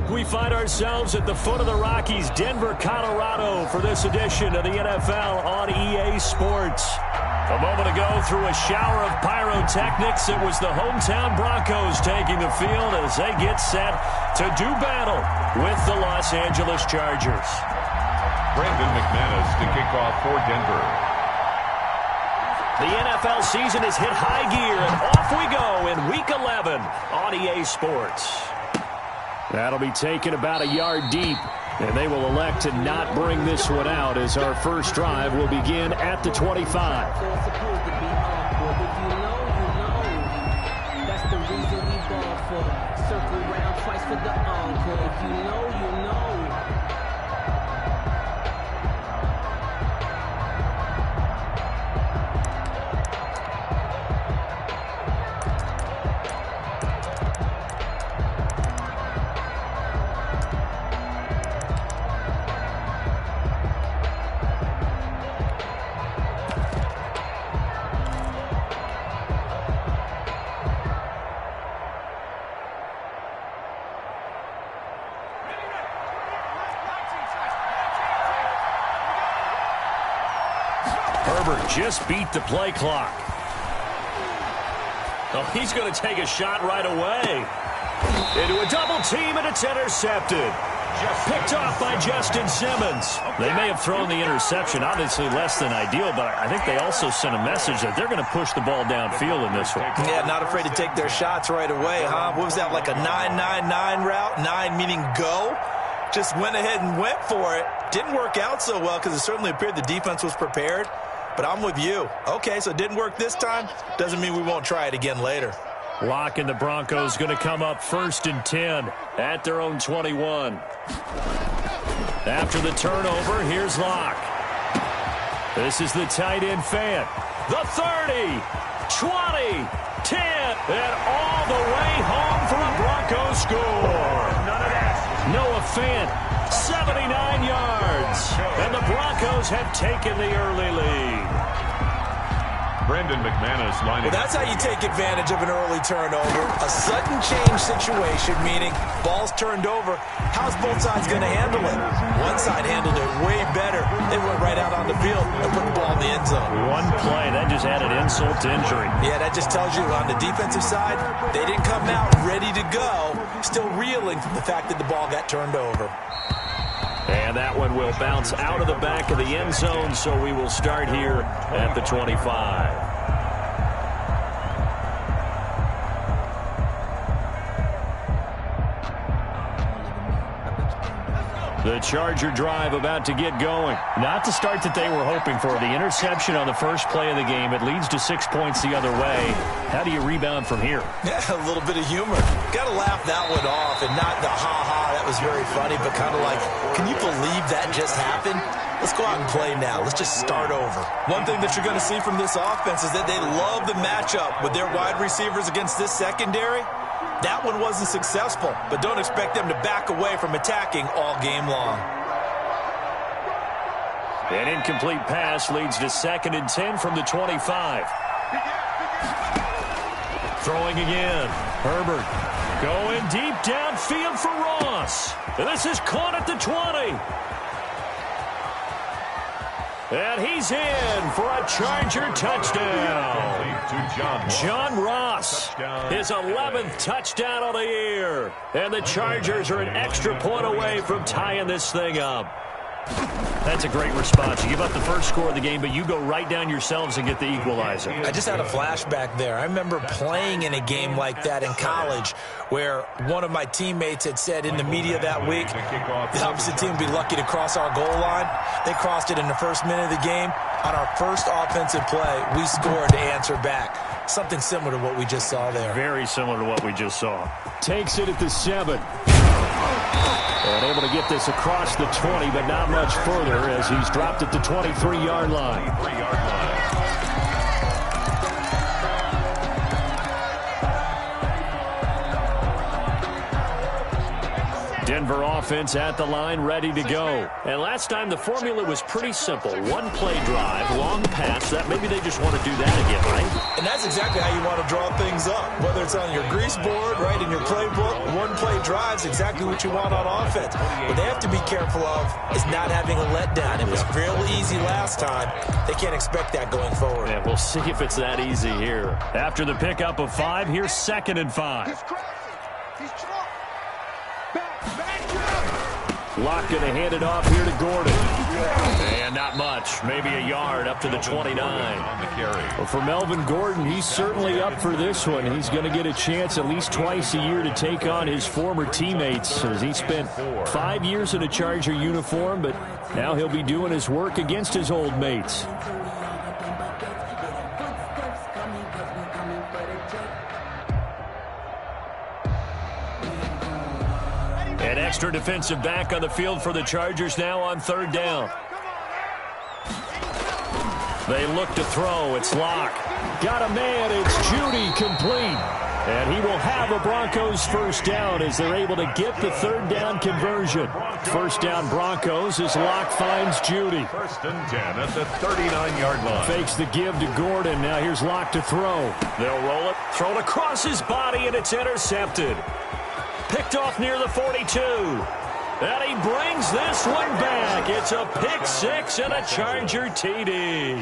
We find ourselves at the foot of the Rockies, Denver, Colorado, for this edition of the NFL on EA Sports. A moment ago, through a shower of pyrotechnics, it was the hometown Broncos taking the field as they get set to do battle with the Los Angeles Chargers. Brandon McManus to kick off for Denver. The NFL season has hit high gear, and off we go in Week 11 on EA Sports. That'll be taken about a yard deep, and they will elect to not bring this one out as our first drive will begin at the 25. That's the reason we ball for. Circle round twice for the encore. If you know, you know. Just beat the play clock. Oh, he's going to take a shot right away. Into a double team, and it's intercepted. Picked off by Justin Simmons. They may have thrown the interception, obviously less than ideal, but I think they also sent a message that they're going to push the ball downfield in this one. Yeah, not afraid to take their shots right away, huh? What was that, like a 9-9-9 route? 9 meaning go? Just went ahead and went for it. Didn't work out so well because it certainly appeared the defense was prepared. But I'm with you. Okay, so it didn't work this time. Doesn't mean we won't try it again later. Locke and the Broncos going to come up 1st and 10 at their own 21. After the turnover, here's Locke. This is the tight end fan. The 30, 20, 10, and all the way home for a Broncos score. None of that. Noah Fant, 79 yards. And the Broncos have taken the early lead. Brandon McManus lining. Well, that's how you take advantage of an early turnover. A sudden change situation, meaning ball's turned over. How's both sides going to handle it? One side handled it way better. They went right out on the field and put the ball in the end zone. One play, that just added insult to injury. Yeah, that just tells you on the defensive side, they didn't come out ready to go, still reeling from the fact that the ball got turned over. And that one will bounce out of the back of the end zone, so we will start here at the 25. The Charger drive about to get going. Not the start that they were hoping for. The interception on the first play of the game. It leads to 6 points the other way. How do you rebound from here? Yeah, a little bit of humor. Got to laugh that one off and not the ha-ha. That was very funny, but kind of like, can you believe that just happened? Let's go out and play now. Let's just start over. One thing that you're going to see from this offense is that they love the matchup with their wide receivers against this secondary. That one wasn't successful, but don't expect them to back away from attacking all game long. An incomplete pass leads to 2nd and 10 from the 25. Throwing again. Herbert going deep downfield for Ross. This is caught at the 20. And he's in for a Charger touchdown. John Ross, his 11th touchdown of the year. And the Chargers are an extra point away from tying this thing up. That's a great response. You give up the first score of the game, but you go right down yourselves and get the equalizer. I just had a flashback there. I remember playing in a game like that in college where one of my teammates had said in the media that week, the opposite team would be lucky to cross our goal line. They crossed it in the first minute of the game. On our first offensive play, we scored to answer back. Something similar to what we just saw there. Very similar to what we just saw. Takes it at the 7. And able to get this across the 20, but not much further as he's dropped at the 23-yard line. Denver offense at the line, ready to go. And last time the formula was pretty simple. One play drive, long pass. That maybe they just want to do that again, right? And that's exactly how you want to draw things up. Whether it's on your grease board, right, in your playbook, one play drive is exactly what you want on offense. What they have to be careful of is not having a letdown. It was real easy last time. They can't expect that going forward. Yeah, we'll see if it's that easy here. After the pickup of 5, here's 2nd and 5. Locke going to hand it off here to Gordon. And not much. Maybe a yard up to the 29. Well, for Melvin Gordon, he's certainly up for this one. He's going to get a chance at least twice a year to take on his former teammates, as he spent 5 years in a Charger uniform, but now he'll be doing his work against his old mates. An extra defensive back on the field for the Chargers now on 3rd down. They look to throw. It's Locke. Got a man. It's Judy, complete. And he will have a Broncos 1st down as they're able to get the 3rd down conversion. 1st down Broncos as Locke finds Judy. 1st and 10 at the 39-yard line. Fakes the give to Gordon. Now here's Locke to throw. They'll roll it. Throw it across his body, and it's intercepted. Picked off near the 42. And he brings this one back. It's a pick 6 and a Charger TD.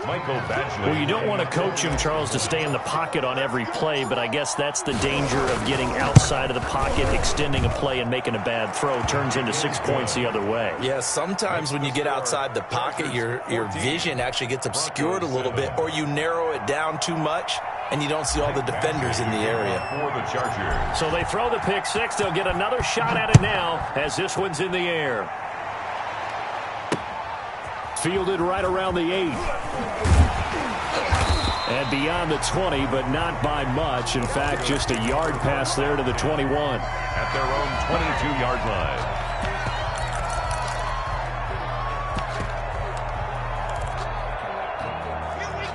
Michael Badgley. Well, you don't want to coach him, Charles, to stay in the pocket on every play, but I guess that's the danger of getting outside of the pocket, extending a play, and making a bad throw. Turns into 6 points the other way. Yeah, sometimes when you get outside the pocket, your vision actually gets obscured a little bit, or you narrow it down too much, and you don't see all the defenders in the area. For the Chargers. So they throw the pick 6. They'll get another shot at it now as this one's in the air. Fielded right around the 8. And beyond the 20, but not by much. In fact, just a yard pass there to the 21. At their own 22-yard line.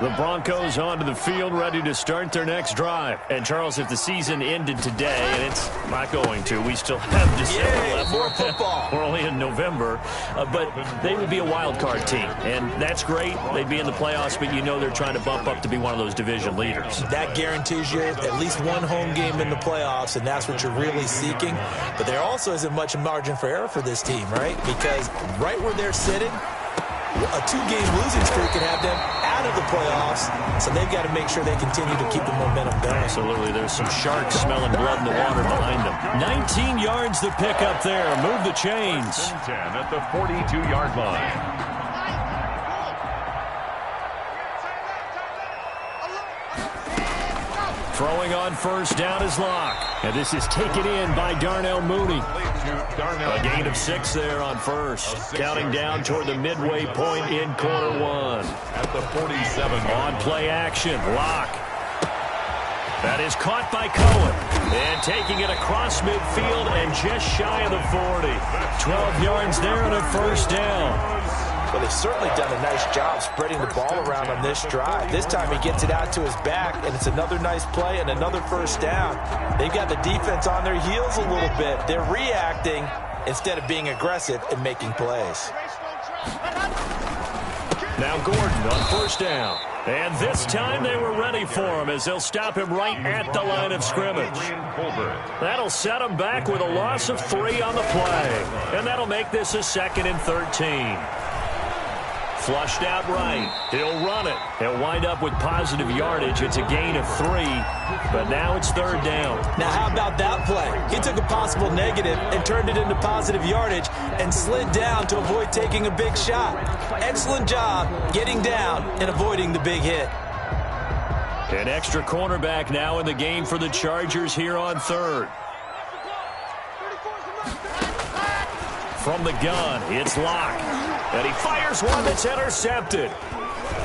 The Broncos onto the field, ready to start their next drive. And, Charles, if the season ended today, and it's not going to, we still have December left. More football. We're only in November. But they would be a wild card team. And that's great. They'd be in the playoffs, but you know they're trying to bump up to be one of those division leaders. That guarantees you at least one home game in the playoffs, and that's what you're really seeking. But there also isn't much margin for error for this team, right? Because right where they're sitting, a 2-game losing streak could have them out of the playoffs, so they've got to make sure they continue to keep the momentum going. Absolutely. There's some sharks smelling blood in the water behind them. 19 yards to pick up there. Move the chains. 10 at the 42-yard line. Throwing on 1st down is Locke. And this is taken in by Darnell Mooney. A gain of 6 there on 1st. Counting down toward the midway point in quarter 1. At the 47. On play action, Locke. That is caught by Cohen. And taking it across midfield and just shy of the 40. 12 yards there and a 1st down. Well, they've certainly done a nice job spreading the ball around on this drive. This time he gets it out to his back, and it's another nice play and another 1st down. They've got the defense on their heels a little bit. They're reacting instead of being aggressive and making plays. Now Gordon on 1st down. And this time they were ready for him as they'll stop him right at the line of scrimmage. That'll set him back with a loss of 3 on the play. And that'll make this a 2nd and 13. Flushed out right. He'll run it. He'll wind up with positive yardage. It's a gain of 3, but now it's 3rd down. Now, how about that play? He took a possible negative and turned it into positive yardage and slid down to avoid taking a big shot. Excellent job getting down and avoiding the big hit. An extra cornerback now in the game for the Chargers here on 3rd. From the gun, it's Locke. And he fires one that's intercepted.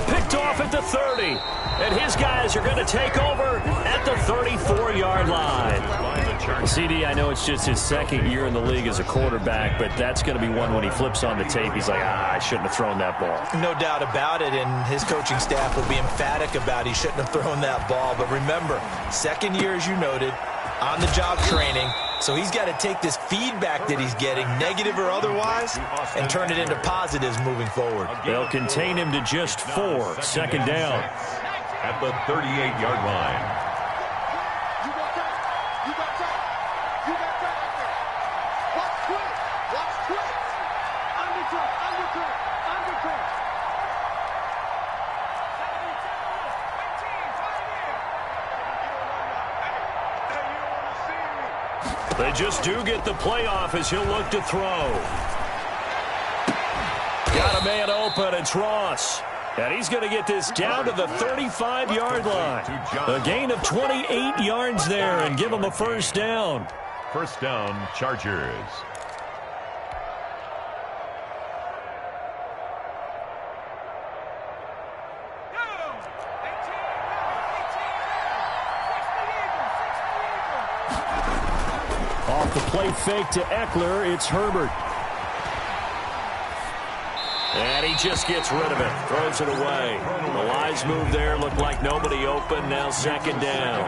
Picked off at the 30. And his guys are going to take over at the 34-yard line. CD, I know it's just his 2nd year in the league as a quarterback, but that's going to be one when he flips on the tape. He's like, I shouldn't have thrown that ball. No doubt about it, and his coaching staff will be emphatic about he shouldn't have thrown that ball. But remember, 2nd year, as you noted, on-the-job training, So he's got to take this feedback that he's getting, negative or otherwise, and turn it into positives moving forward. They'll contain him to just 4. Second down. At the 38-yard line. They just do get the playoff as he'll look to throw. Got a man open. It's Ross. And he's going to get this down to the 35-yard line. A gain of 28 yards there and give him a first down. First down, Chargers. Off the play fake to Eckler, it's Herbert. And he just gets rid of it, throws it away. The Lions move there, looked like nobody open, now second down.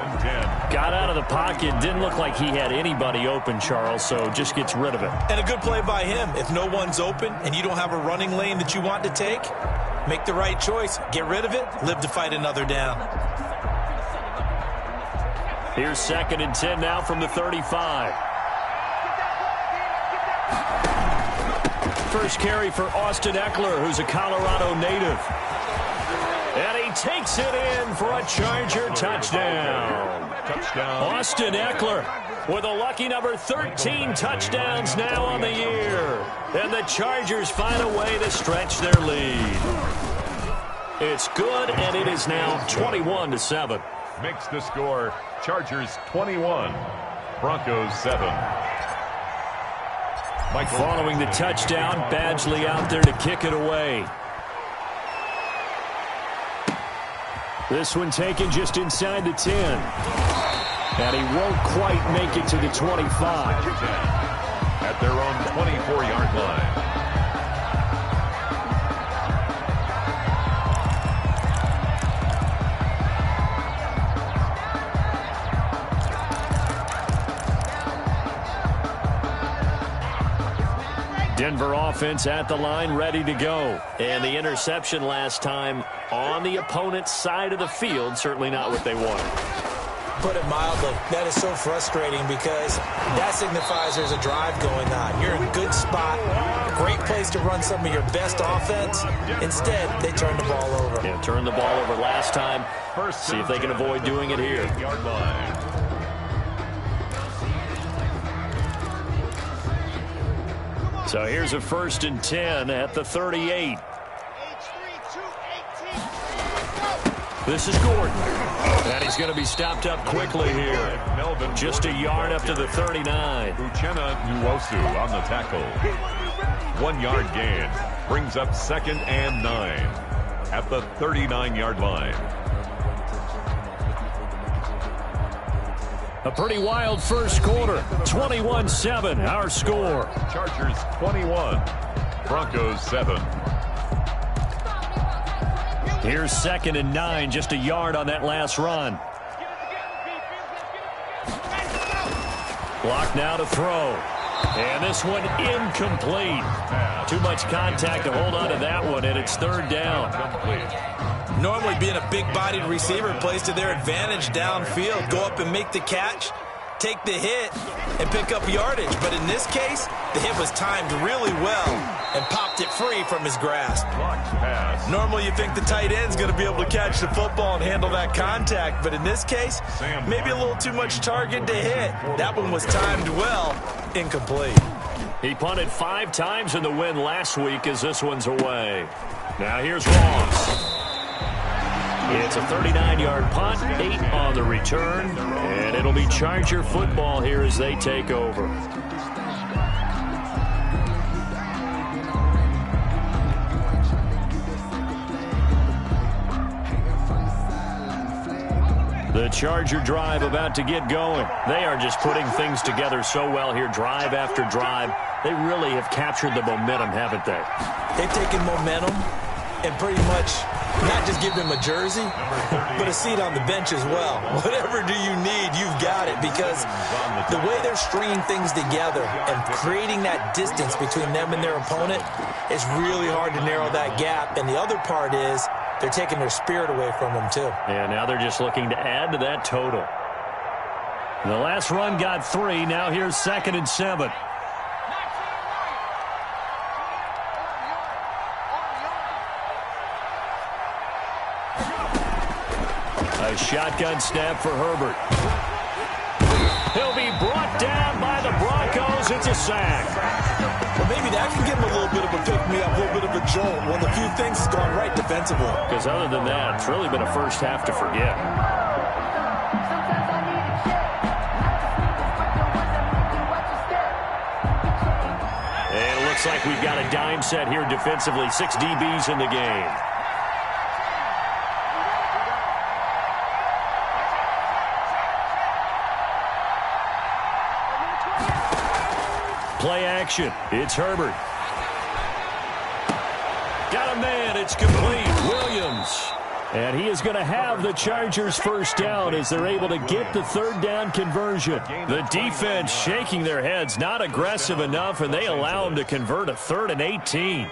Got out of the pocket, didn't look like he had anybody open, Charles, so just gets rid of it. And a good play by him. If no one's open and you don't have a running lane that you want to take, make the right choice. Get rid of it, live to fight another down. Here's second and 10 now from the 35. First carry for Austin Eckler, who's a Colorado native. And he takes it in for a Charger touchdown. Austin Eckler with a lucky number 13 touchdowns now on the year. And the Chargers find a way to stretch their lead. It's good, and it is now 21-7. Makes the score Chargers 21, Broncos 7. Following the touchdown, Badgley out there to kick it away. This one taken just inside the 10. And he won't quite make it to the 25. At their own 24-yard line. Denver offense at the line, ready to go. And the interception last time on the opponent's side of the field, certainly not what they wanted. Put it mildly, that is so frustrating because that signifies there's a drive going on. You're in a good spot, great place to run some of your best offense. Instead, they turn the ball over. Yeah, turned the ball over last time. See if they can avoid doing it here. So here's a first and 10 at the 38. This is Gordon. And he's going to be stopped up quickly here. Just a yard up to the 39. Uchenna Nwosu on the tackle. 1 yard gain. Brings up second and 9 at the 39-yard line. A pretty wild first quarter. 21-7, our score. Chargers 21, Broncos 7. Here's second and 9, just a yard on that last run. Block now to throw. And this one incomplete. Too much contact to hold on to that one, and it's third down. Normally being a big-bodied receiver plays to their advantage downfield. Go up and make the catch, take the hit, and pick up yardage. But in this case, the hit was timed really well and popped it free from his grasp. Normally you think the tight end's going to be able to catch the football and handle that contact. But in this case, maybe a little too much target to hit. That one was timed well, incomplete. He punted 5 times in the win last week as this one's away. Now here's Ross. It's a 39-yard punt, 8 on the return, and it'll be Charger football here as they take over. The Charger drive about to get going. They are just putting things together so well here, drive after drive. They really have captured the momentum, haven't they? They've taken momentum and pretty much Not just give him a jersey, but a seat on the bench as well. Whatever do you need, you've got it, because the way they're stringing things together and creating that distance between them and their opponent, it's really hard to narrow that gap. And the other part is they're taking their spirit away from them, too. Yeah, now they're just looking to add to that total. The last run got 3. Now here's 2nd and 7. A shotgun snap for Herbert. He'll be brought down by the Broncos. It's a sack. Well, maybe that can give him a little bit of a pick-me-up, a little bit of a jolt. One of the few things that's gone right defensively. Because other than that, it's really been a first half to forget. And it looks like we've got a dime set here defensively. 6 DBs in the game. Play action. It's Herbert. Got a man. It's complete. Williams. And he is going to have the Chargers first down as they're able to get the third down conversion. The defense shaking their heads, not aggressive enough, and they allow him to convert a 3rd and 18.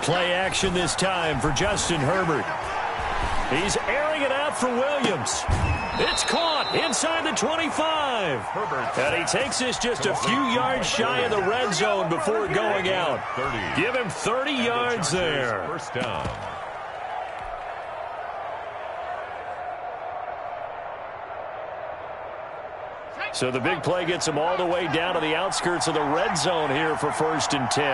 Play action this time for Justin Herbert. He's airing it out for Williams. It's caught inside the 25. And he takes this just a few yards shy of the red zone before going out. Give him 30 yards there. First down. So the big play gets him all the way down to the outskirts of the red zone here for 1st and 10.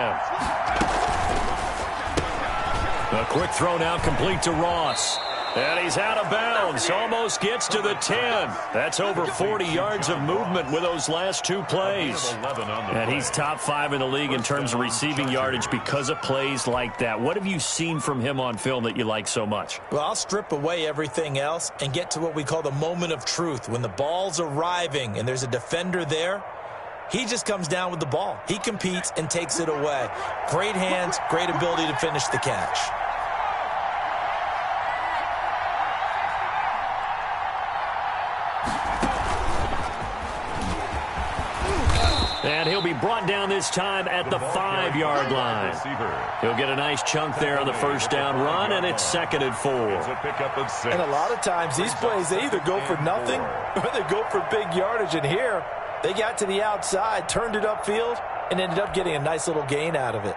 A quick throw now complete to Ross. And he's out of bounds. Almost gets to the 10. That's over 40 yards of movement with those last 2 plays. And he's top 5 in the league in terms of receiving yardage because of plays like that. What have you seen from him on film that you like so much? Well, I'll strip away everything else and get to what we call the moment of truth. When the ball's arriving and there's a defender there, he just comes down with the ball. He competes and takes it away. Great hands, great ability to finish the catch. And he'll be brought down this time at the 5-yard line. He'll get a nice chunk there on the first down run, and it's 2nd and 4. And a lot of times these plays, they either go for nothing or they go for big yardage. And here, they got to the outside, turned it upfield, and ended up getting a nice little gain out of it.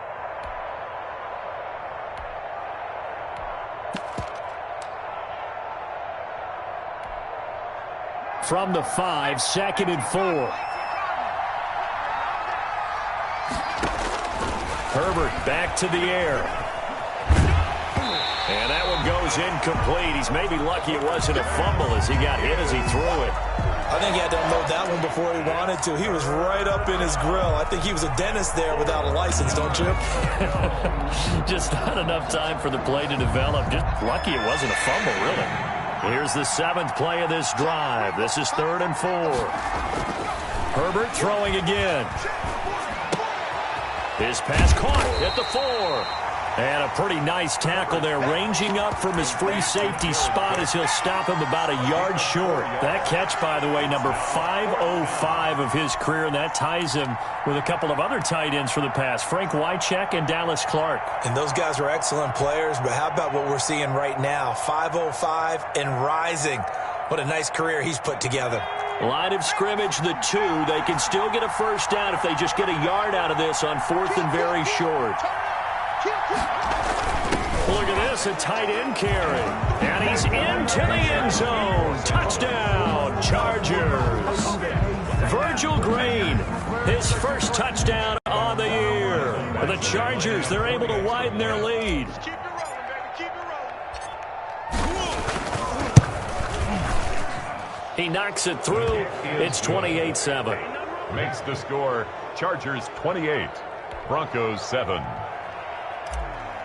From the 5, 2nd and 4. Herbert back to the air. And that one goes incomplete. He's maybe lucky it wasn't a fumble as he got hit as he threw it. I think he had to unload that one before he wanted to. He was right up in his grill. I think he was a dentist there without a license, don't you? Just not enough time for the play to develop. Just lucky it wasn't a fumble, really. Here's the 7th play of this drive. This is 3rd and 4. Herbert throwing again. His pass caught at the 4. And a pretty nice tackle there, ranging up from his free safety spot as he'll stop him about a yard short. That catch, by the way, number 505 of his career, and that ties him with a couple of other tight ends for the past, Frank Wycheck and Dallas Clark. And those guys are excellent players, but how about what we're seeing right now? 505 and rising. What a nice career he's put together. Line of scrimmage, the 2. They can still get a first down if they just get a yard out of this on 4th and very short. Look at this, a tight end carry. And he's into the end zone. Touchdown, Chargers. Virgil Green, his first touchdown on the year. The Chargers, they're able to widen their lead. He knocks it through. It's 28-7. Makes the score Chargers 28, Broncos 7.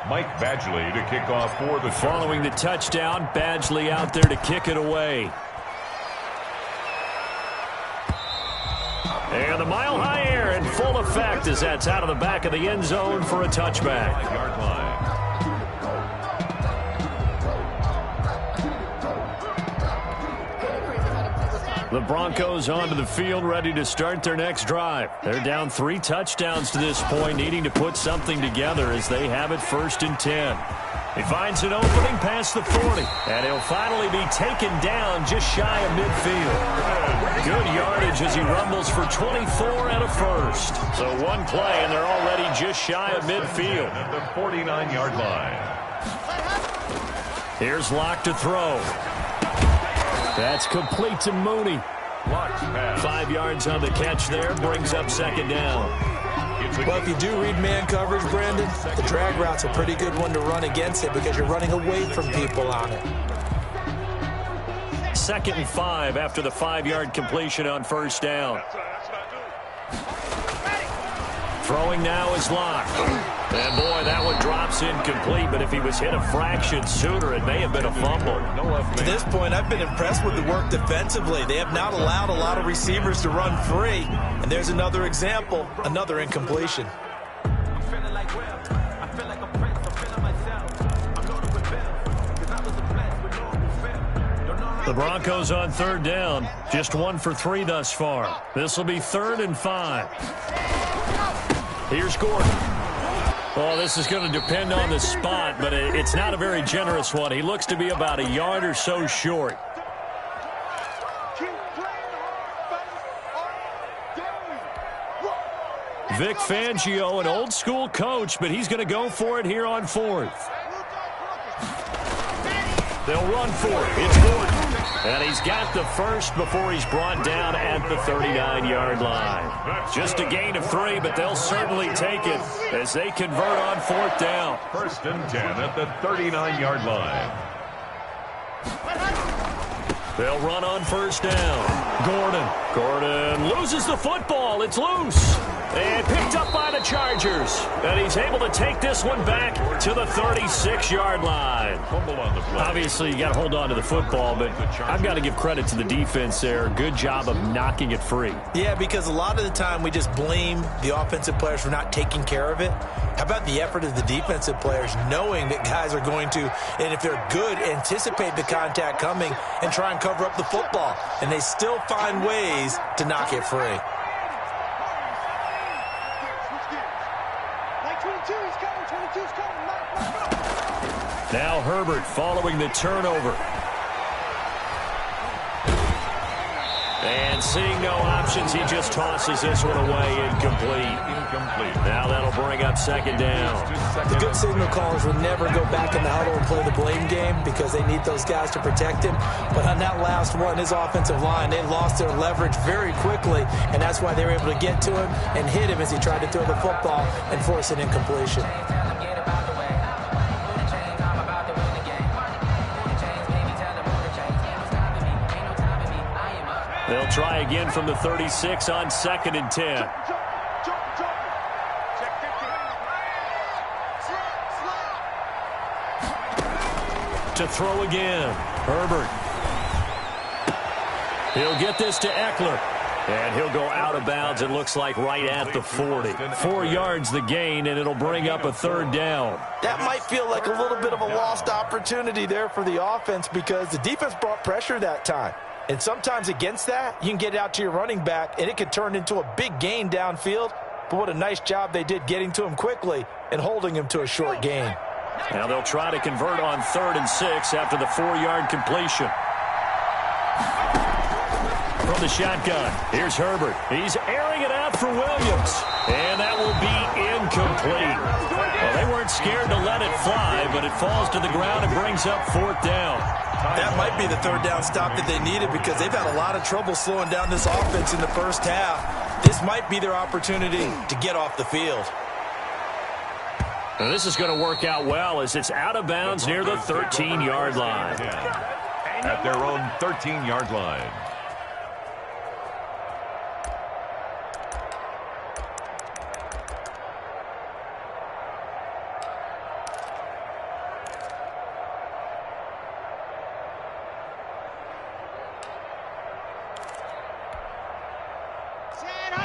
Mike Badgley to kick off for the Chargers. Following the touchdown, Badgley out there to kick it away. And the mile-high effect as that's out of the back of the end zone for a touchback. 5-yard line. The Broncos onto the field, ready to start their next drive. They're down 3 touchdowns to this point, needing to put something together as they have it 1st and 10. He finds an opening past the 40, and he'll finally be taken down just shy of midfield. Good yardage as he rumbles for 24 and a first. So one play, and they're already just shy of midfield. At the 49-yard line. Here's Locke to throw. That's complete to Mooney. 5 yards on the catch there, brings up 2nd down. Well, if you do read man coverage, Brandon, the drag route's a pretty good one to run against it because you're running away from people on it. 2nd and 5 after the 5-yard completion on 1st down. Throwing now is Locke. And boy, that one drops incomplete, but if he was hit a fraction sooner, it may have been a fumble. To this point, I've been impressed with the work defensively. They have not allowed a lot of receivers to run free. And there's another example, another incompletion. The Broncos on 3rd down, just 1 for 3 thus far. This will be 3rd and 5. Here's Gordon. Well, this is going to depend on the spot, but it's not a very generous one. He looks to be about a yard or so short. Vic Fangio, an old-school coach, but he's going to go for it here on 4th. They'll run for it. It's Gordon. And he's got the first before he's brought down at the 39-yard line. Just a gain of 3, but they'll certainly take it as they convert on 4th down. 1st and 10 at the 39-yard line. They'll run on 1st down. Gordon loses the football. It's loose. And picked up by the Chargers. And he's able to take this one back to the 36-yard line. Obviously, you got to hold on to the football, but I've got to give credit to the defense there. Good job of knocking it free. Yeah, because a lot of the time we just blame the offensive players for not taking care of it. How about the effort of the defensive players knowing that guys are going to, and if they're good, anticipate the contact coming and try and cover up the football. And they still find ways to knock it free. Now Herbert following the turnover. And seeing no options, he just tosses this one away, incomplete. Now that'll bring up 2nd down. The good signal callers will never go back in the huddle and play the blame game because they need those guys to protect him. But on that last one, his offensive line, they lost their leverage very quickly, and that's why they were able to get to him and hit him as he tried to throw the football and force an incompletion. They'll try again from the 36 on 2nd and 10. To throw again. Herbert. He'll get this to Eckler. And he'll go out of bounds, it looks like, right at the 40. 4 yards the gain, and it'll bring up a 3rd down. That might feel like a little bit of a lost opportunity there for the offense because the defense brought pressure that time. And sometimes against that, you can get it out to your running back, and it could turn into a big gain downfield. But what a nice job they did getting to him quickly and holding him to a short gain. Now they'll try to convert on 3rd and 6 after the 4-yard completion. From the shotgun, here's Herbert. He's airing it out for Williams. And that will be incomplete. Well, they weren't scared to let it fly, but it falls to the ground and brings up 4th down. That might be the 3rd down stop that they needed because they've had a lot of trouble slowing down this offense in the first half. This might be their opportunity to get off the field. Now this is going to work out well as it's out of bounds near the 13-yard line. At their own 13-yard line.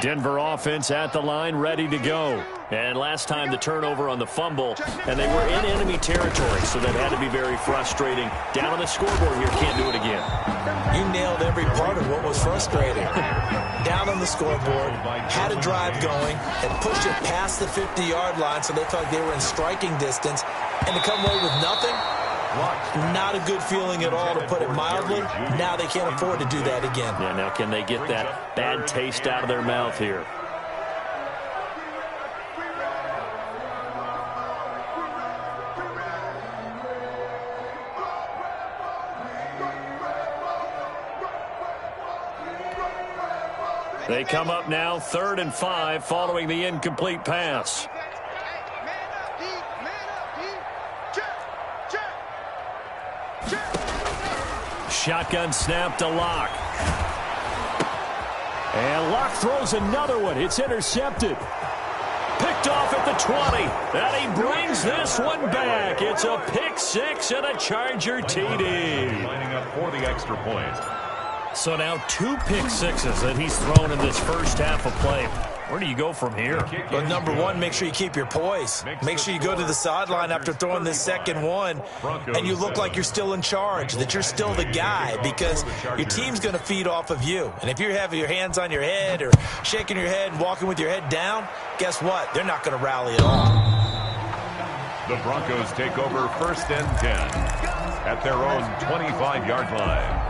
Denver offense at the line, ready to go. And last time the turnover on the fumble, and they were in enemy territory, so that had to be very frustrating. Down on the scoreboard here, can't do it again. You nailed every part of what was frustrating. Down on the scoreboard, had a drive going, and pushed it past the 50-yard line so they felt like they were in striking distance, and to come away with nothing, not a good feeling at all, to put it mildly. Now they can't afford to do that again. Yeah, now can they get that bad taste out of their mouth here? They come up now 3rd and 5 following the incomplete pass. Shotgun snap to Locke. And Locke throws another one. It's intercepted. Picked off at the 20. And he brings this one back. It's a pick six and a Charger TD. Lining up for the extra point. So now 2 pick sixes that he's thrown in this first half of play. Where do you go from here? Well, number one, make sure you keep your poise. Make sure you go to the sideline after throwing this second one, and you look like you're still in charge, that you're still the guy, because your team's going to feed off of you. And if you're having your hands on your head or shaking your head and walking with your head down, guess what? They're not going to rally at all. The Broncos take over 1st and 10 at their own 25-yard line.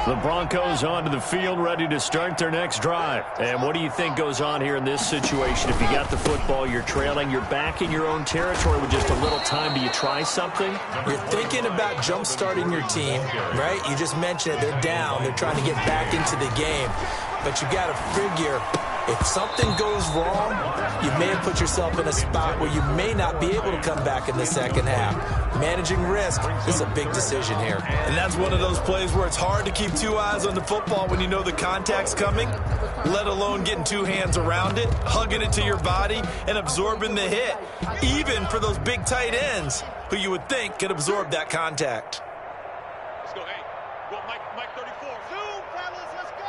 The Broncos onto the field, ready to start their next drive. And what do you think goes on here in this situation? If you got the football, you're trailing, you're back in your own territory with just a little time. Do you try something? You're thinking about jump-starting your team, right? You just mentioned it. They're down. They're trying to get back into the game. But you got to figure, if something goes wrong, you may have put yourself in a spot where you may not be able to come back in the second half. Managing risk is a big decision here. And that's one of those plays where it's hard to keep 2 eyes on the football when you know the contact's coming, let alone getting 2 hands around it, hugging it to your body, and absorbing the hit, even for those big tight ends who you would think could absorb that contact. Let's go, hey. Go, Mike 34. Zoom, fellas, let's go.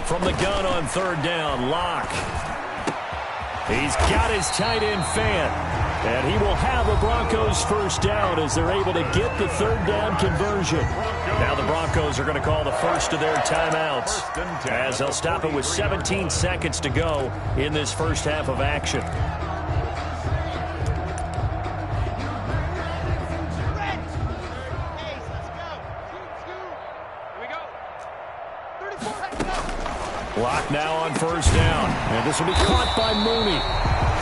From the gun on 3rd down, Locke. He's got his tight end fan. And he will have a Broncos first down as they're able to get the 3rd down conversion. Now the Broncos are going to call the first of their timeouts, as they'll stop it with 17 seconds to go in this first half of action. Locke now on 1st down. And this will be caught by Mooney.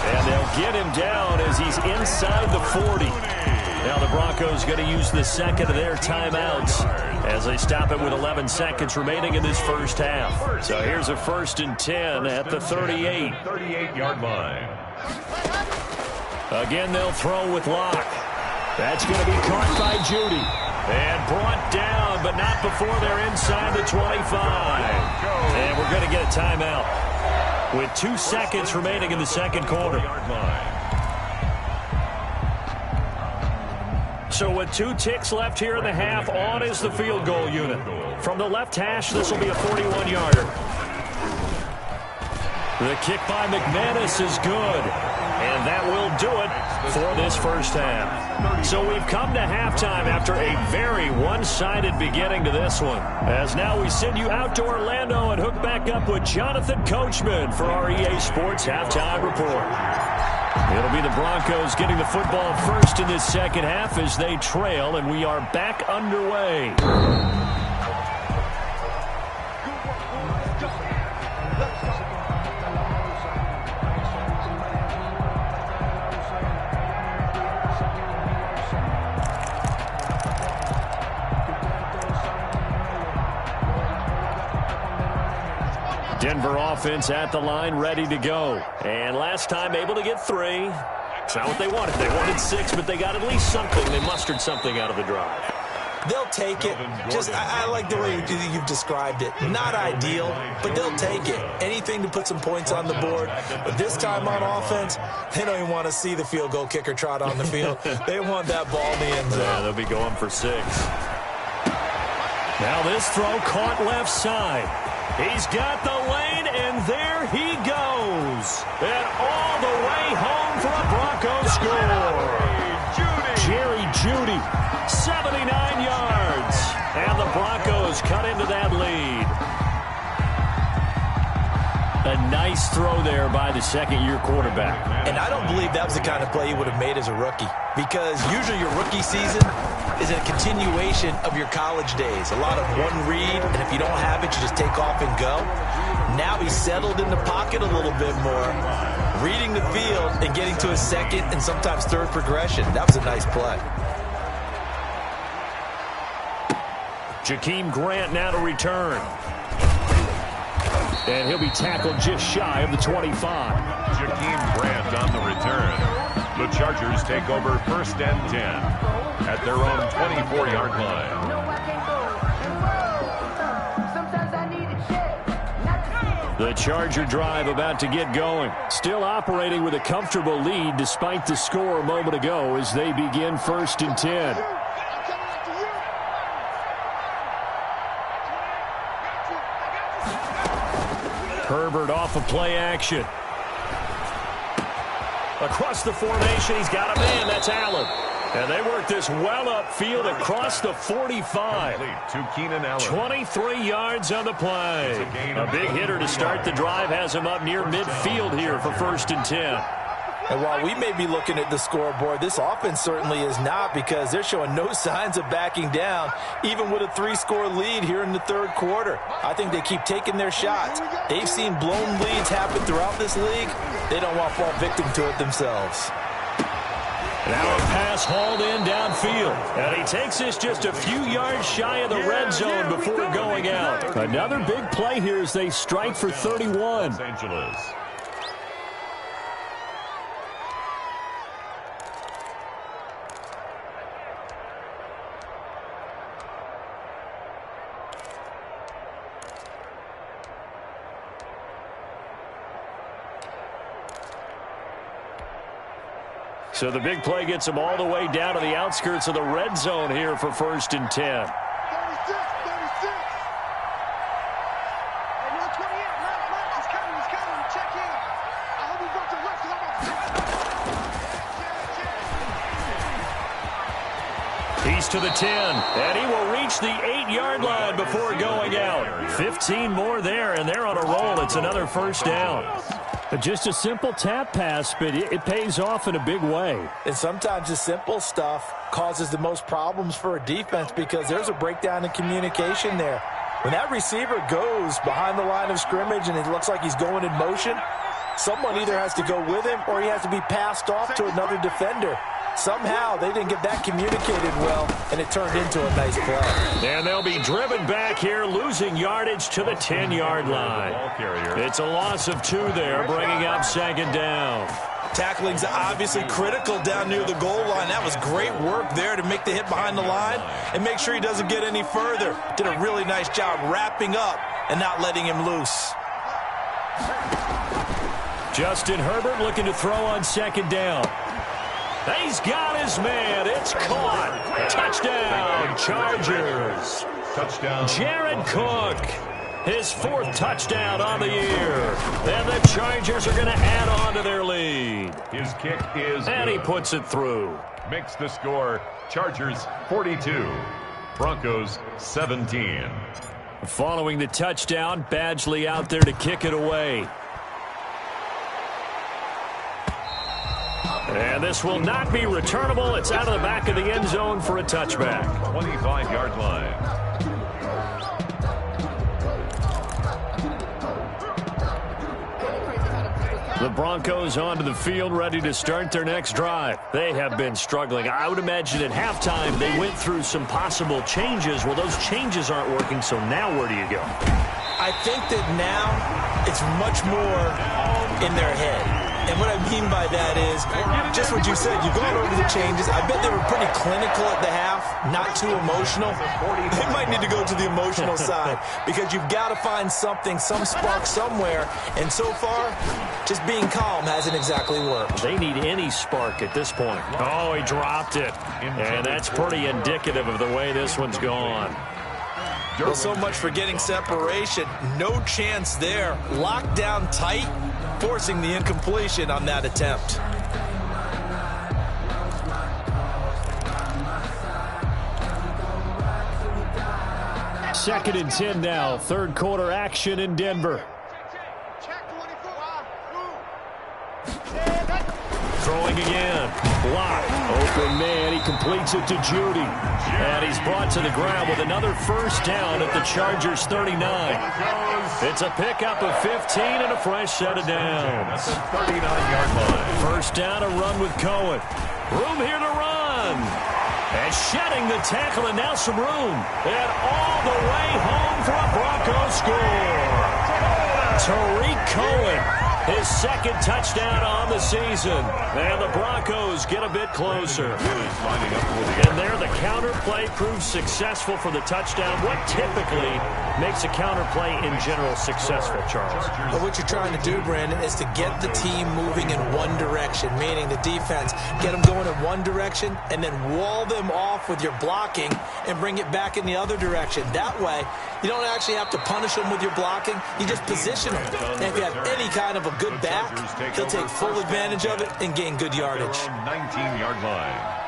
And they'll get him down as he's inside the 40. Now the Broncos going to use the second of their timeouts as they stop it with 11 seconds remaining in this first half. So here's a 1st and 10 at the 38. 38-yard line. Again, they'll throw with Locke. That's going to be caught by Judy. And brought down, but not before they're inside the 25. And we're going to get a timeout with 2 seconds remaining in the second quarter. So with 2 ticks left here in the half, on is the field goal unit. From the left hash, this will be a 41-yarder. The kick by McManus is good. And that will do it for this first half. So we've come to halftime after a very one-sided beginning to this one. As now we send you out to Orlando and hook back up with Jonathan Coachman for our EA Sports Halftime Report. It'll be the Broncos getting the football first in this second half as they trail, and we are back underway. Denver offense at the line, ready to go. And last time able to get 3. It's not what they wanted. They wanted 6, but they got at least something. They mustered something out of the drive. They'll take it. I like the way you've described it. Not ideal, but they'll take it. Anything to put some points on the board. But this time on offense, they don't even want to see the field goal kicker trot on the field. They want that ball in the end zone. Yeah, they'll be going for 6. Now this throw caught left side. He's got the lane, and there he goes. And all the way home for a Broncos score. Jerry Jeudy, 79 yards. And the Broncos cut into that lead. A nice throw there by the second-year quarterback. And I don't believe that was the kind of play he would have made as a rookie, because usually your rookie season is a continuation of your college days. A lot of one read, and if you don't have it, you just take off and go. Now he's settled in the pocket a little bit more, reading the field and getting to his second and sometimes third progression. That was a nice play. Jakeem Grant now to return. And he'll be tackled just shy of the 25. Jakeem Grant on the return. The Chargers take over 1st and 10 at their own 24-yard line. The Charger drive about to get going. Still operating with a comfortable lead despite the score a moment ago as they begin 1st and 10. Herbert off of play action. Across the formation, he's got a man. That's Allen. And they work this well upfield across the 45. To Keenan Allen. 23 yards on the play. A big hitter to start the drive has him up near midfield here for 1st and 10. And while we may be looking at the scoreboard, this offense certainly is not, because they're showing no signs of backing down, even with a 3-score lead here in the third quarter. I think they keep taking their shots. They've seen blown leads happen throughout this league. They don't want to fall victim to it themselves. Now a pass hauled in downfield. And he takes this just a few yards shy of the red zone before going out. Another big play here as they strike for 31. Los Angeles. So the big play gets them all the way down to the outskirts of the red zone here for 1st and 10. 36. He's coming. Check in. I hope he brought the left. He's to the 10, and he will reach the 8-yard line before going out. 15 more there, and they're on a roll. It's another 1st down. Just a simple tap pass, but it pays off in a big way. And sometimes the simple stuff causes the most problems for a defense, because there's a breakdown in communication there. When that receiver goes behind the line of scrimmage and it looks like he's going in motion, someone either has to go with him or he has to be passed off to another defender. Somehow they didn't get that communicated well, and it turned into a nice play. And they'll be driven back here, losing yardage to the 10-yard line. It's a loss of 2 there, bringing up 2nd down. Tackling's obviously critical down near the goal line. That was great work there to make the hit behind the line and make sure he doesn't get any further. Did a really nice job wrapping up and not letting him loose. Justin Herbert looking to throw on 2nd down. He's got his man. It's caught. Touchdown, Chargers. Touchdown. Jared Cook, his 4th touchdown on the year. And the Chargers are going to add on to their lead. His kick is And he good. puts it through. Makes the score Chargers 42, Broncos 17. Following the touchdown, Badgley out there to kick it away. And this will not be returnable. It's out of the back of the end zone for a touchback. 25-yard line. The Broncos onto the field, ready to start their next drive. They have been struggling. I would imagine at halftime they went through some possible changes. Well, those changes aren't working, so now where do you go? I think that now it's much more in their head. And what I mean by that is just what you said. You've gone over the changes. I bet they were pretty clinical at the half, not too emotional. They might need to go to the emotional side, because you've got to find something, some spark somewhere. And so far, just being calm hasn't exactly worked. They need any spark at this point. Oh, he dropped it. And that's pretty indicative of the way this one's gone. Well, so much for getting separation. No chance there. Locked down tight, forcing the incompletion on that attempt. Second and 10 now. Third quarter action in Denver. Throwing again. Block. Open man. He completes it to Judy. And he's brought to the ground with another first down at the Chargers 39. It's a pickup of 15 and a fresh set of downs. 39-yard line. First down, a run with Cohen. Room here to run. And shedding the tackle, and now some room. And all the way home for a Broncos score. Tariq Cohen. His second touchdown on the season. And the Broncos get a bit closer. And there, the counter play proves successful for the touchdown. What typically makes a counter play in general successful, Charles? Well, what you're trying to do, Brandon, is to get the team moving in one direction, meaning the defense, get them going in one direction and then wall them off with your blocking and bring it back in the other direction. That way, you don't actually have to punish them with your blocking. You just position them. And if you have any kind of a good back, he'll take full advantage of it and gain good yardage. 19-yard line.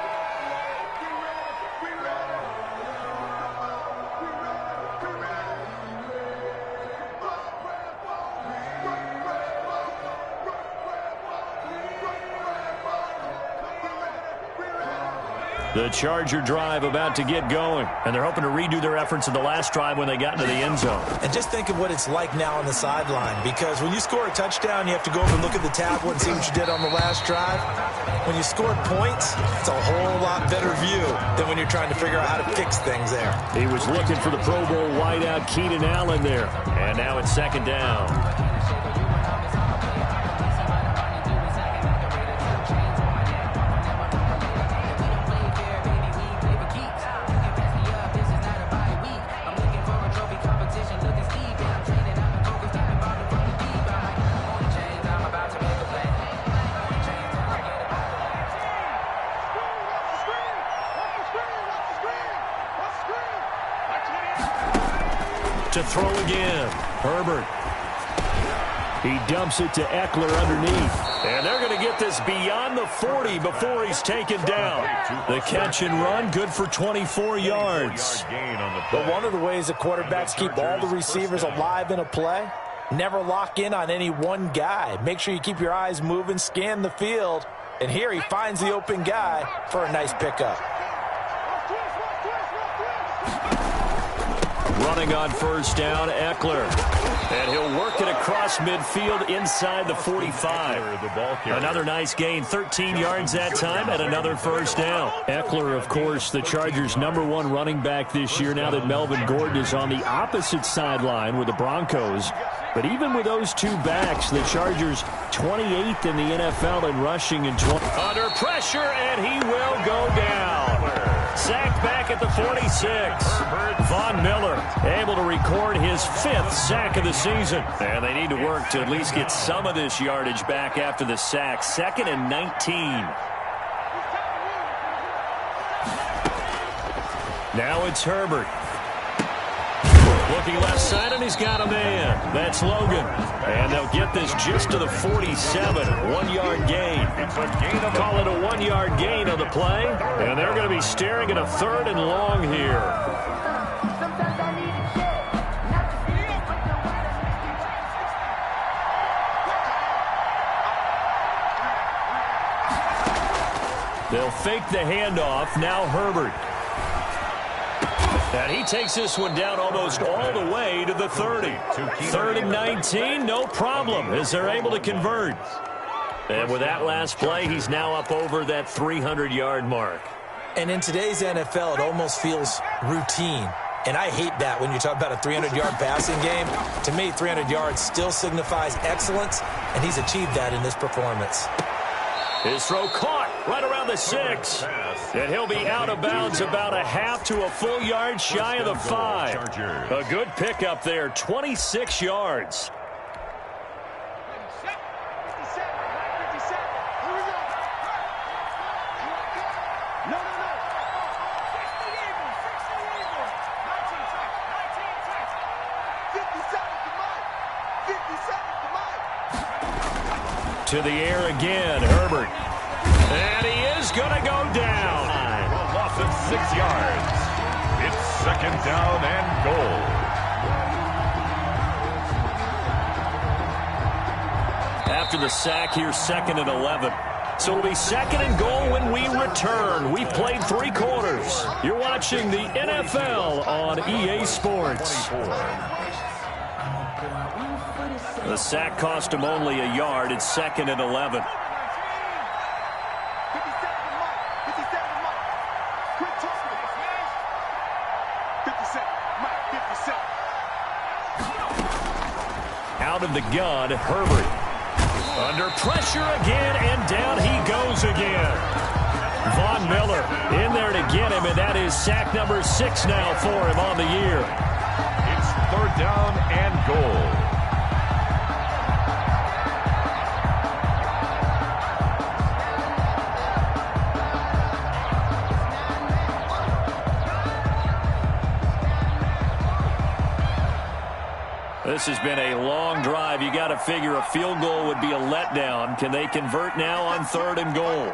The Charger drive about to get going, and they're hoping to redo their efforts in the last drive when they got into the end zone. And just think of what it's like now on the sideline, because when you score a touchdown, you have to go over and look at the tablet and see what you did on the last drive. When you scored points, it's a whole lot better view than when you're trying to figure out how to fix things there. He was looking for the Pro Bowl wideout Keenan Allen there, and now it's second down. To throw again. Herbert. He dumps it to Eckler underneath. And they're going to get this beyond the 40 before he's taken down. The catch and run, good for 24 yards. But one of the ways that quarterbacks keep all the receivers alive in a play, never lock in on any one guy. Make sure you keep your eyes moving, scan the field. And here he finds the open guy for a nice pickup. Running on first down, Eckler. And he'll work it across midfield inside the 45. Another nice gain, 13 yards that time, and another first down. Eckler, of course, the Chargers' #1 running back this year, now that Melvin Gordon is on the opposite sideline with the Broncos. But even with those two backs, the Chargers 28th in the NFL in rushing and under pressure, and he will go down. Sacked back at the 46. Von Miller able to record his 5th sack of the season. And they need to work to at least get some of this yardage back after the sack. 2nd and 19. Now it's Herbert. Looking left side, and he's got a man. That's Logan. And they'll get this just to the 47. 1-yard gain. Call it a 1-yard gain on the play. And they're going to be staring at a 3rd and long here. They'll fake the handoff. Now Herbert. And he takes this one down almost all the way to the 30. 3rd and 19, no problem, as they're able to convert. And with that last play, he's now up over that 300-yard mark. And in today's NFL, it almost feels routine. And I hate that when you talk about a 300-yard passing game. To me, 300 yards still signifies excellence, and he's achieved that in this performance. His throw caught right around the 6. And he'll be out of bounds about a half to a full yard shy of the 5. A good pickup there, 26 yards. To the air again, Herbert. And he is going to go down. A loss of 6 yards. It's second down and goal. After the sack, here's 2nd and 11. So it'll be 2nd and goal when we return. We've played 3 quarters. You're watching the NFL on EA Sports. The sack cost him only a yard. It's 2nd and 11. Out of the gun, Herbert. Under pressure again, and down he goes again. Von Miller in there to get him, and that is sack number 6 now for him on the year. It's 3rd down and goal. This has been a long drive. You got to figure a field goal would be a letdown. Can they convert now on 3rd and goal?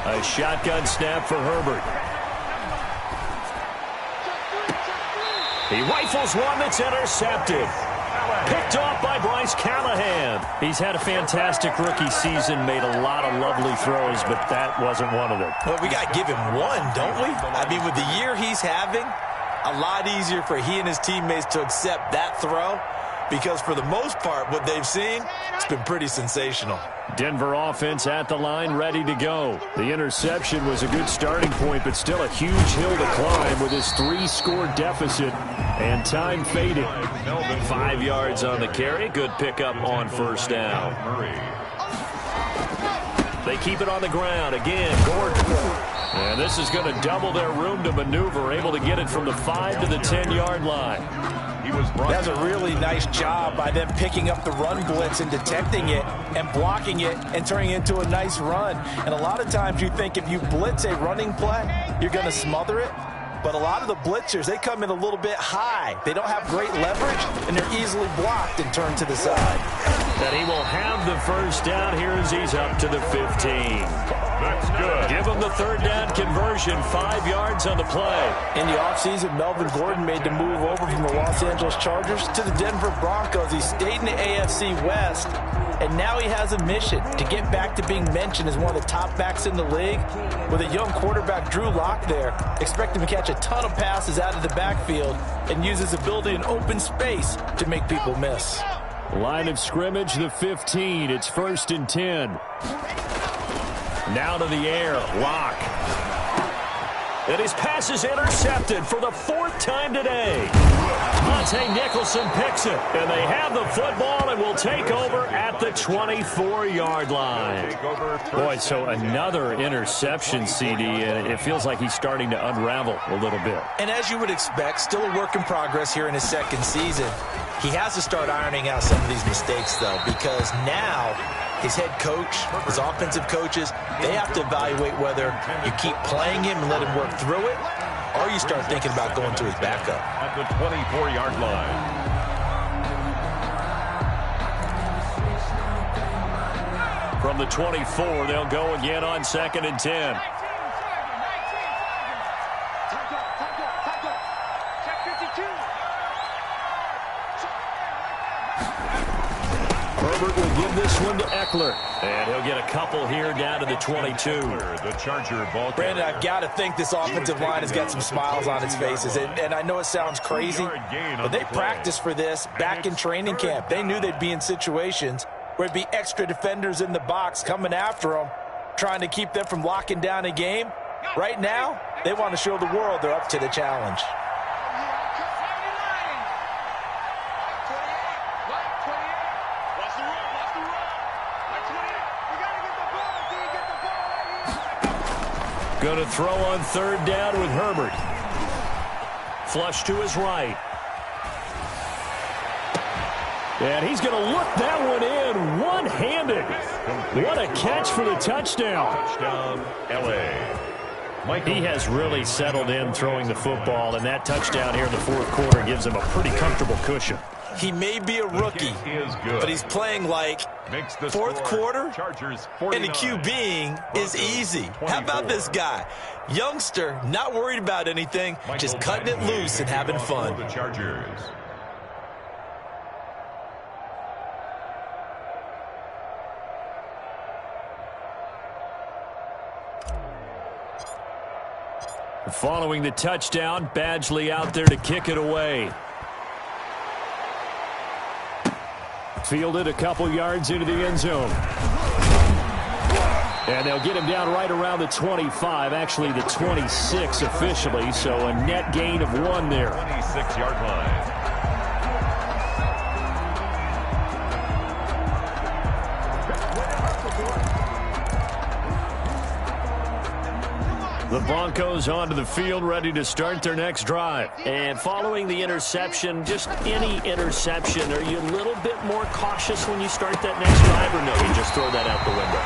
A shotgun snap for Herbert. He rifles one that's intercepted. Picked off by Bryce Callahan. He's had a fantastic rookie season, made a lot of lovely throws, but that wasn't one of them. Well, we got to give him one, don't we? I mean, with the year he's having, a lot easier for he and his teammates to accept that throw, because for the most part, what they've seen, it's been pretty sensational. Denver offense at the line, ready to go. The interception was a good starting point, but still a huge hill to climb with his 3-score deficit and time fading. 5 yards on the carry. Good pickup on 1st down. They keep it on the ground. Again, Gordon. And this is going to double their room to maneuver, able to get it from the 5 to the 10-yard line. That's a really nice job by them picking up the run blitz and detecting it and blocking it and turning it into a nice run. And a lot of times you think if you blitz a running play, you're going to smother it. But a lot of the blitzers, they come in a little bit high. They don't have great leverage, and they're easily blocked and turned to the side. And he will have the 1st down here as he's up to the 15. That's good. Give him the 3rd down conversion, 5 yards on the play. In the offseason, Melvin Gordon made the move over from the Los Angeles Chargers to the Denver Broncos. He stayed in the AFC West, and now he has a mission to get back to being mentioned as one of the top backs in the league. With a young quarterback, Drew Lock there, expect him to catch a ton of passes out of the backfield and use his ability in open space to make people miss. Line of scrimmage, the 15. It's 1st and 10. Now to the air, Lock. And his pass is intercepted for the 4th time today. Monte Nicholson picks it, and they have the football and will take over at the 24-yard line. Boy, so another interception, CD, and it feels like he's starting to unravel a little bit. And as you would expect, still a work in progress here in his 2nd season. He has to start ironing out some of these mistakes, though, because now his head coach, his offensive coaches, they have to evaluate whether you keep playing him and let him work through it, or you start thinking about going to his backup. At the 24-yard line. From the 24, they'll go again on 2nd and 10. Herbert will give this one to Eckler. And he'll get a couple here down to the 22. The Charger ball. Brandon, I've got to think this offensive line has got some smiles on its faces. And I know it sounds crazy, but they practiced for this back in training camp. They knew they'd be in situations where it'd be extra defenders in the box coming after them, trying to keep them from locking down a game. Right now, they want to show the world they're up to the challenge. Going to throw on 3rd down with Herbert. Flush to his right. And he's going to look that one in one-handed. What a catch for the touchdown. Touchdown, L.A. He has really settled in throwing the football, and that touchdown here in the fourth quarter gives him a pretty comfortable cushion. He may be a rookie, but he's playing like fourth quarter, and the QBing is easy. How about this guy? Youngster, not worried about anything, just cutting it loose and having fun. The Chargers. Following the touchdown, Badgley out there to kick it away. Fielded a couple yards into the end zone. And they'll get him down right around the 25, actually the 26 officially, so a net gain of 1 there. 26-yard line. The Broncos onto the field, ready to start their next drive. And following the interception, just any interception, are you a little bit more cautious when you start that next drive, or no, you just throw that out the window?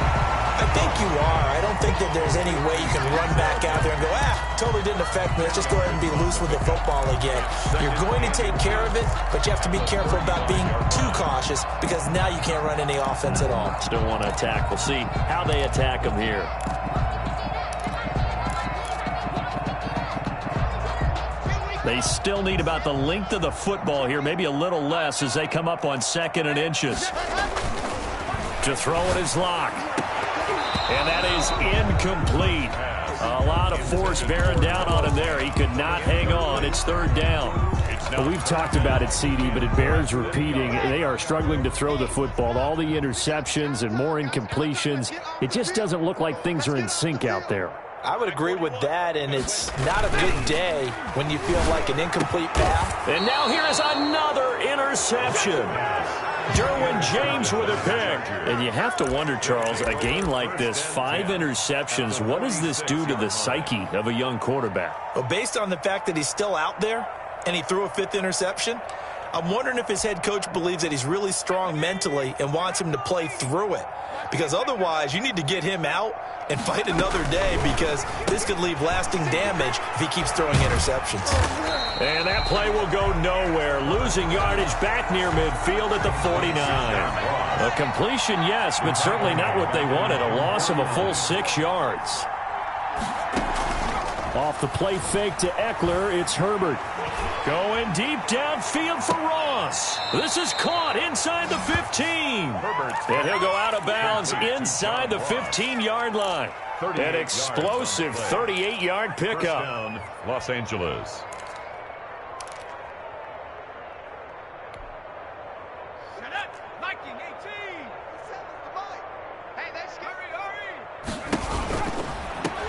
I think you are. I don't think that there's any way you can run back out there and go, totally didn't affect me. Let's just go ahead and be loose with the football again. You're going to take care of it, but you have to be careful about being too cautious because now you can't run any offense at all. Still want to attack. We'll see how they attack him here. They still need about the length of the football here, maybe a little less as they come up on 2nd and inches. To throw it is Locke. And that is incomplete. A lot of force bearing down on him there. He could not hang on. It's 3rd down. Well, we've talked about it, CD, but it bears repeating. They are struggling to throw the football. All the interceptions and more incompletions. It just doesn't look like things are in sync out there. I would agree with that, and it's not a good day when you feel like an incomplete pass. And now here is another interception. Derwin James with a pick. And you have to wonder, Charles, a game like this, 5 interceptions, what does this do to the psyche of a young quarterback? Well, based on the fact that he's still out there and he threw a 5th interception, I'm wondering if his head coach believes that he's really strong mentally and wants him to play through it. Because otherwise, you need to get him out and fight another day because this could leave lasting damage if he keeps throwing interceptions. And that play will go nowhere. Losing yardage back near midfield at the 49. A completion, yes, but certainly not what they wanted. A loss of a full 6 yards. Off the play fake to Eckler, it's Herbert. Going deep downfield for Ross. This is caught inside the 15. And he'll go out of bounds inside the 15-yard line. An explosive 38-yard pickup. Down, Los Angeles.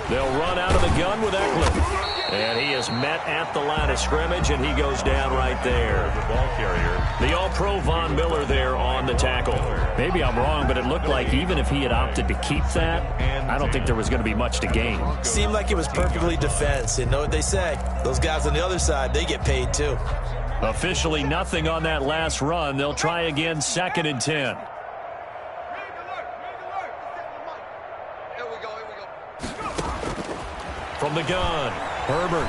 They'll run out of the gun with Eckler. And he is met at the line of scrimmage, and he goes down right there. The ball carrier. The All-Pro Von Miller there on the tackle. Maybe I'm wrong, but it looked like even if he had opted to keep that, I don't think there was going to be much to gain. Seemed like it was perfectly defense. And know what they say? Those guys on the other side, they get paid too. Officially nothing on that last run. They'll try again, 2nd and 10. From the gun, Herbert.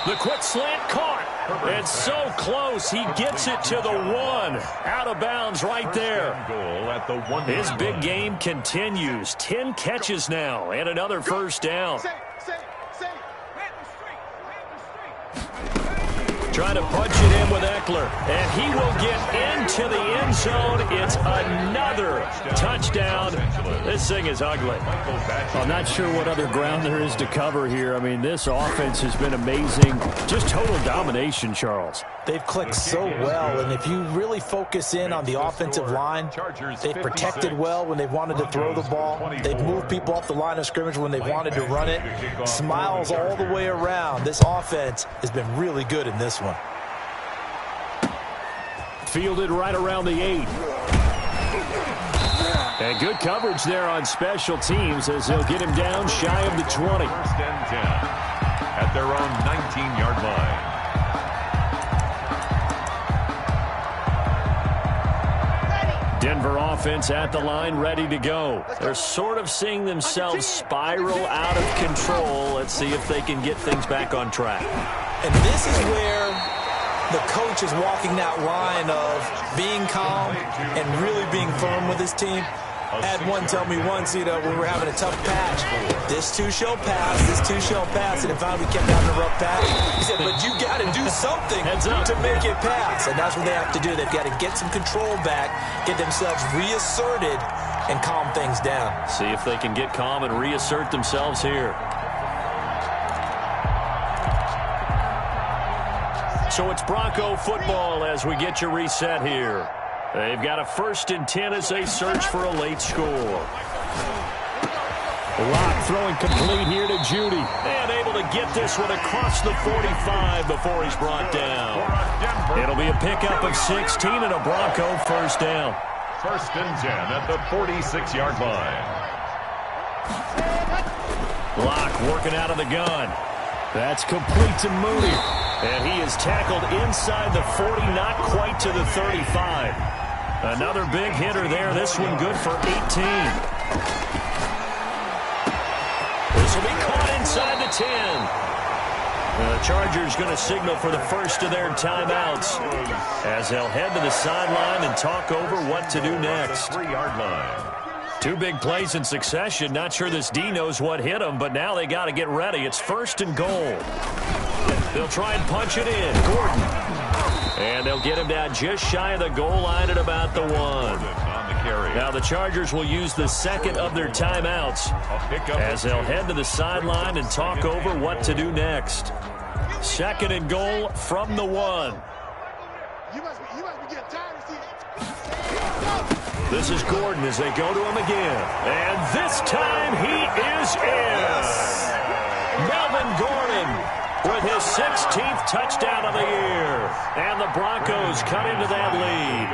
The quick slant caught. It's so close. He gets it to the 1. Out of bounds right there. Goal at the 1. His big game continues. 10 catches now and another 1st down. Trying to punch it in with Eckler. And he will get into the end zone. It's another touchdown. This thing is ugly. I'm not sure what other ground there is to cover here. I mean, this offense has been amazing. Just total domination, Charles. They've clicked so well, and if you really focus in on the offensive line, they've protected well when they've wanted to throw the ball. They've moved people off the line of scrimmage when they've wanted to run it. Smiles all the way around. This offense has been really good in this one. Fielded right around the 8. And good coverage there on special teams as they'll get him down shy of the 20. 1st and 10 at their own 19-yard line. Denver offense at the line, ready to go. They're sort of seeing themselves spiral out of control. Let's see if they can get things back on track. And this is where the coach is walking that line of being calm and really being firm with his team. I had one tell me once, when we were having a tough patch, this too shall pass, this too shall pass, and finally we kept having a rough patch. He said, but you got to do something to make it pass, and that's what they have to do. They've got to get some control back, get themselves reasserted, and calm things down. See if they can get calm and reassert themselves here. So it's Bronco football as we get your reset here. They've got a 1st and 10 as they search for a late score. Locke throwing complete here to Judy. And able to get this one across the 45 before he's brought down. It'll be a pickup of 16 and a Bronco 1st down. 1st and 10 at the 46-yard line. Locke working out of the gun. That's complete to Mooney. And he is tackled inside the 40, not quite to the 35. Another big hitter there. This one good for 18. This will be caught inside the 10. The Chargers going to signal for the first of their timeouts as they'll head to the sideline and talk over what to do next. 3-yard line. 2 big plays in succession. Not sure this D knows what hit him, but now they got to get ready. It's 1st and goal. They'll try and punch it in. Gordon. And they'll get him down just shy of the goal line at about the 1. Now the Chargers will use the 2nd of their timeouts as they'll head to the sideline and talk over what to do next. 2nd and goal from the 1. This is Gordon as they go to him again. And this time he is in. Melvin Gordon with his 16th touchdown of the year. And the Broncos cut into that lead.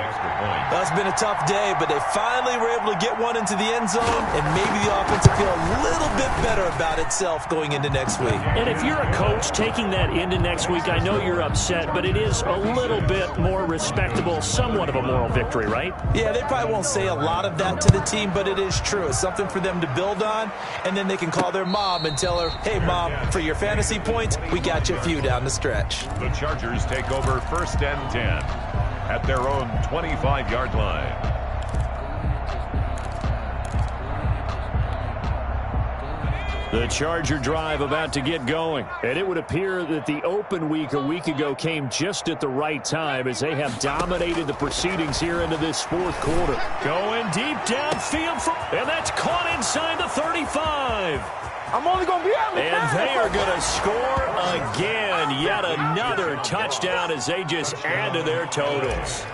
That's been a tough day, but they finally were able to get one into the end zone, and maybe the offense will feel a little bit better about itself going into next week. And if you're a coach taking that into next week, I know you're upset, but it is a little bit more respectable, somewhat of a moral victory, right? Yeah, they probably won't say a lot of that to the team, but it is true. It's something for them to build on, and then they can call their mom and tell her, hey, Mom, for your fantasy points, we got you a few down the stretch. The Chargers take over 1st and 10 at their own 25-yard line. The Charger drive about to get going. And it would appear that the open week a week ago came just at the right time as they have dominated the proceedings here into this 4th quarter. Going deep downfield, and that's caught inside the 35. I'm only going to be able to And they are going to score again. Yet another touchdown as they just add to their totals.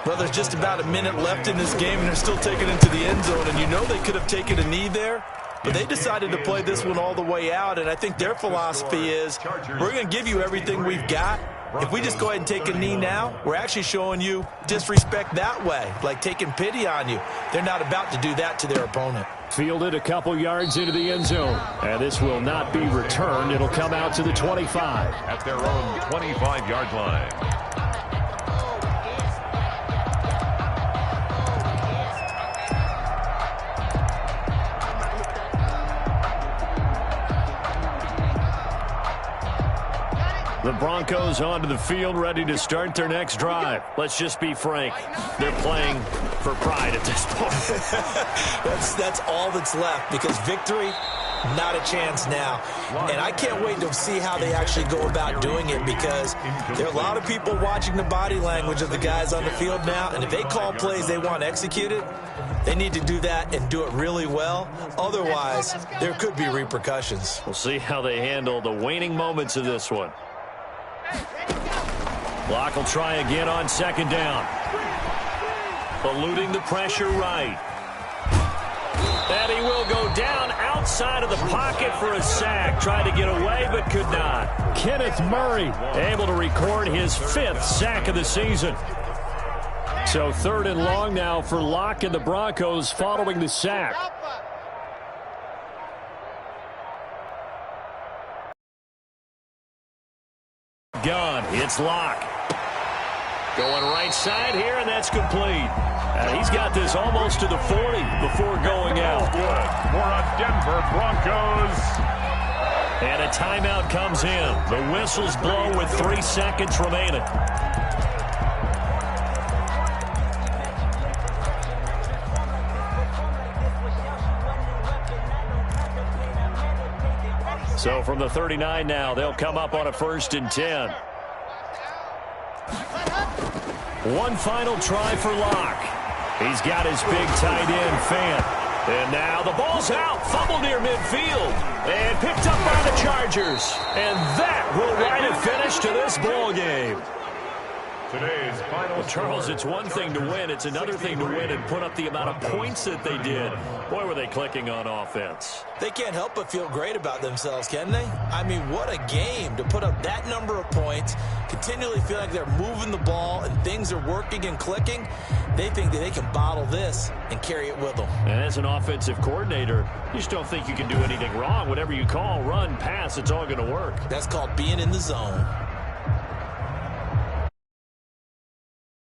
Well, there's just about a minute left in this game, and they're still taking it to the end zone. And you know they could have taken a knee there, but they decided to play this one all the way out. And I think their philosophy is, we're going to give you everything we've got. If we just go ahead and take a knee now, we're actually showing you disrespect that way, like taking pity on you. They're not about to do that to their opponent. Fielded a couple yards into the end zone. And this will not be returned. It'll come out to the 25. At their own 25-yard line. The Broncos onto the field, ready to start their next drive. Let's just be frank. They're playing for pride at this point. That's all that's left, because victory, not a chance now. And I can't wait to see how they actually go about doing it, because there are a lot of people watching the body language of the guys on the field now, and if they call plays they want executed, they need to do that and do it really well. Otherwise, there could be repercussions. We'll see how they handle the waning moments of this one. Locke will try again on 2nd down. Eluding the pressure right. And he will go down outside of the pocket for a sack. Tried to get away, but could not. Kenneth Murray able to record his 5th sack of the season. So 3rd and long now for Locke and the Broncos following the sack. Gun, it's Locke. Going right side here, and that's complete. He's got this almost to the 40 before going out. Good for a Denver Broncos. And a timeout comes in. The whistles blow with 3 seconds remaining. So from the 39 now, they'll come up on a 1st and 10. One final try for Locke. He's got his big tight end, Fant. And now the ball's out. Fumble near midfield. And picked up by the Chargers. And that will write a finish to this ball game. Today's final Charles, it's one thing to win. It's another thing to win and put up the amount of points that they did. Boy, were they clicking on offense. They can't help but feel great about themselves, can they? I mean, what a game to put up that number of points, continually feel like they're moving the ball and things are working and clicking. They think that they can bottle this and carry it with them. And as an offensive coordinator, you just don't think you can do anything wrong. Whatever you call, run, pass, it's all going to work. That's called being in the zone.